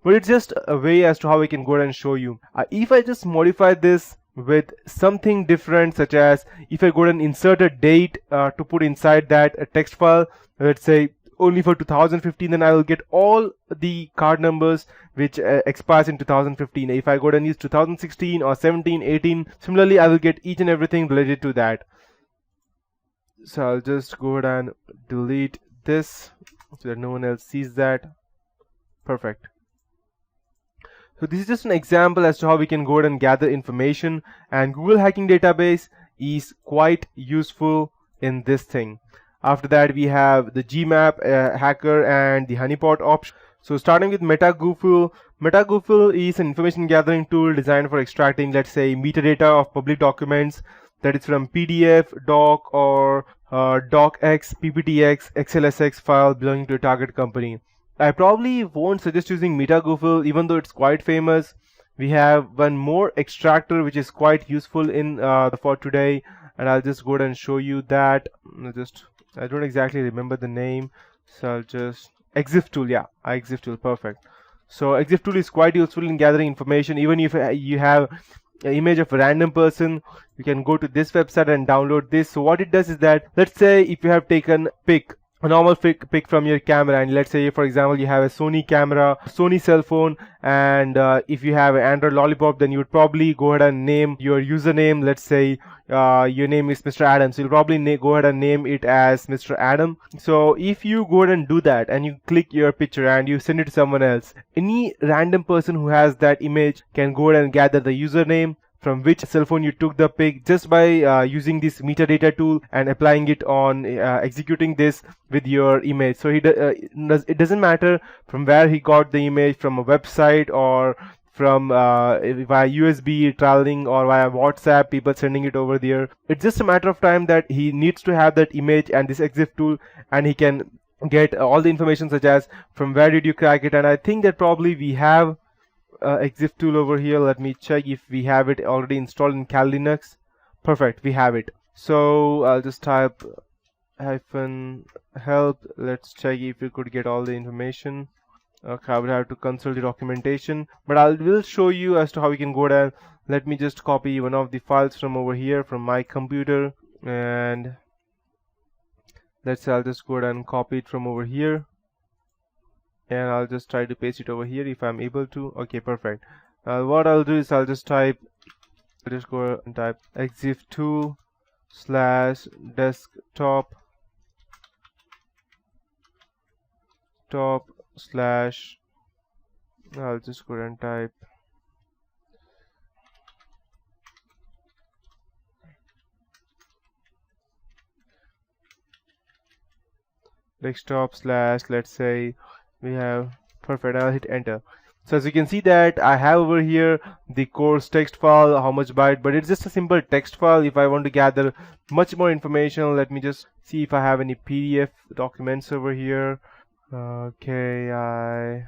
but it's just a way as to how I can go ahead and show you. If I just modify this with something different, such as if I go ahead and insert a date to put inside that a text file, let's say only for 2015, then I will get all the card numbers which expires in 2015. If I go ahead and use 2016 or 17, 18, similarly I will get each and everything related to that. So I'll just go ahead and delete this so that no one else sees that. Perfect. So this is just an example as to how we can go ahead and gather information, and Google Hacking Database is quite useful in this thing. After that, we have the Gmap hacker and the Honeypot option. So starting with MetaGoofle. MetaGoofle is an information gathering tool designed for extracting, let's say, metadata of public documents, that is from PDF, doc, or docx, pptx, xlsx file belonging to a target company. I probably won't suggest using MetaGoofle, even though it's quite famous. We have one more extractor which is quite useful in for today, and I'll just go ahead and show you that. I don't exactly remember the name, so I'll just EXIF tool. Yeah, EXIF tool, perfect. So EXIF tool is quite useful in gathering information. Even if you have an image of a random person, you can go to this website and download this. So what it does is that, let's say if you have taken a normal pic from your camera, and let's say for example you have a Sony camera, Sony cell phone, and if you have an Android Lollipop, then you would probably go ahead and name your username. Let's say your name is Mr. Adam, so you'll probably go ahead and name it as Mr. Adam. So if you go ahead and do that and you click your picture and you send it to someone else, any random person who has that image can go ahead and gather the username from which cell phone you took the pic, just by using this metadata tool and applying it on executing this with your image. So it doesn't matter from where he got the image, from a website or from via USB traveling or via WhatsApp, people sending it over there. It's just a matter of time that he needs to have that image and this EXIF tool, and he can get all the information such as from where did you crack it. And I think that probably we have EXIF tool over here. Let me check if we have it already installed in Kali Linux. Perfect, we have it. So I'll just type -help. Let's check if we could get all the information. Okay, I would have to consult the documentation, but I will show you as to how we can go down. Let me just copy one of the files from over here from my computer, and let's say I'll just go ahead and copy it from over here, and I'll just try to paste it over here if I'm able to. Okay, perfect. What I'll do is I'll just go and type EXIF tool / desktop / I'll just go and type desktop / let's say we have, perfect. I'll hit enter. So as you can see that I have over here the course text file, how much byte, but it's just a simple text file. If I want to gather much more information, let me just see if I have any PDF documents over here. Okay, let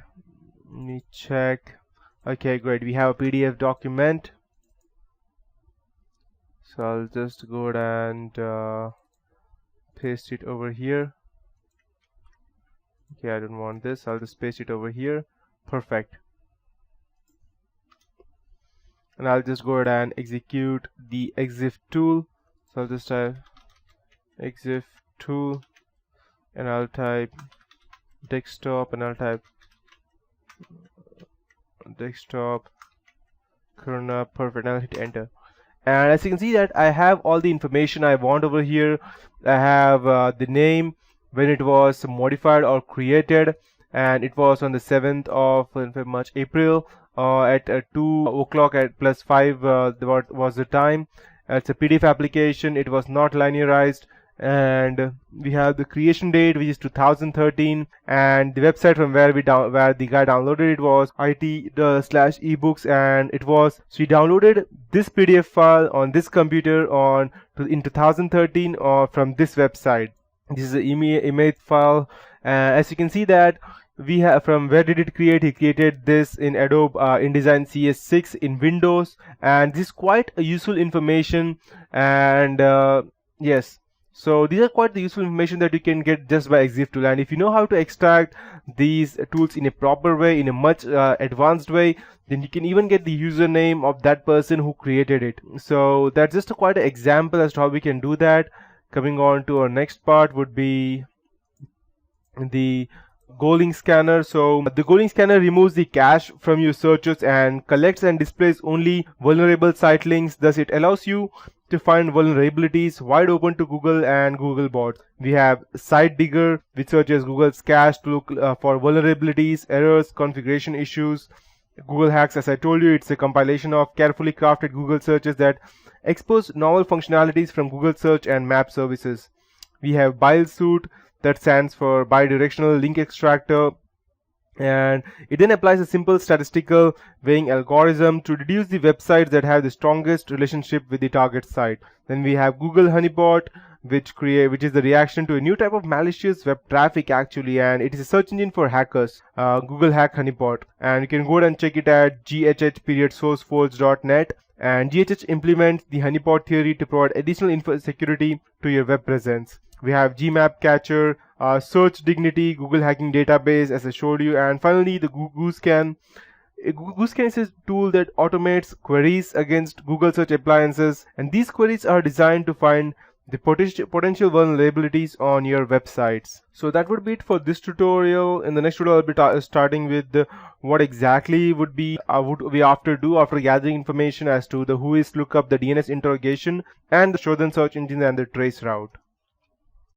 me check. Okay, great, we have a PDF document. So I'll just go and paste it over here. Okay, I don't want this. I'll just paste it over here. Perfect. And I'll just go ahead and execute the EXIF tool. So I'll just type EXIF tool, and I'll type desktop, and I'll type desktop Corona. Perfect. I'll hit enter. And as you can see that I have all the information I want over here. I have the name, when it was modified or created, and it was on the 7th of March, April, at 2 o'clock at +5 what was the time. It's a PDF application. It was not linearized, and we have the creation date, which is 2013, and the website from where the guy downloaded it was it/ebooks, and it was, so he downloaded this PDF file on this computer in 2013 or from this website. This is the image file. As you can see that we have, from where did it create, he created this in Adobe InDesign CS6 in Windows, and this is quite a useful information. And yes, So these are quite the useful information that you can get just by EXIF tool. And if you know how to extract these tools in a proper way, in a much advanced way, then you can even get the username of that person who created it. So that's just quite an example as to how we can do that. Coming on to our next part would be the goaling scanner. So the goaling scanner removes the cache from your searches and collects and displays only vulnerable site links. Thus it allows you to find vulnerabilities wide open to Google and Google bots. We have Site Digger, which searches Google's cache to look for vulnerabilities, errors, configuration issues. Google Hacks, as I told you, it's a compilation of carefully crafted Google searches that expose novel functionalities from Google search and map services. We have BileSuit, that stands for bidirectional link extractor, and it then applies a simple statistical weighing algorithm to deduce the websites that have the strongest relationship with the target site. Then we have Google Honeybot, which is the reaction to a new type of malicious web traffic actually, and it is a search engine for hackers. Google Hack Honeybot, and you can go ahead and check it at ghh.sourceforge.net. And GHH implements the honeypot theory to provide additional info security to your web presence. We have Gmap Catcher, Search Dignity, Google Hacking Database, as I showed you, and finally the GooScan. GooScan is a tool that automates queries against Google search appliances, and these queries are designed to find the potential vulnerabilities on your websites. So that would be it for this tutorial. In the next tutorial, I'll be starting with what exactly would we after gathering information as to the whois lookup, the DNS interrogation, and the show then search engine and the trace route.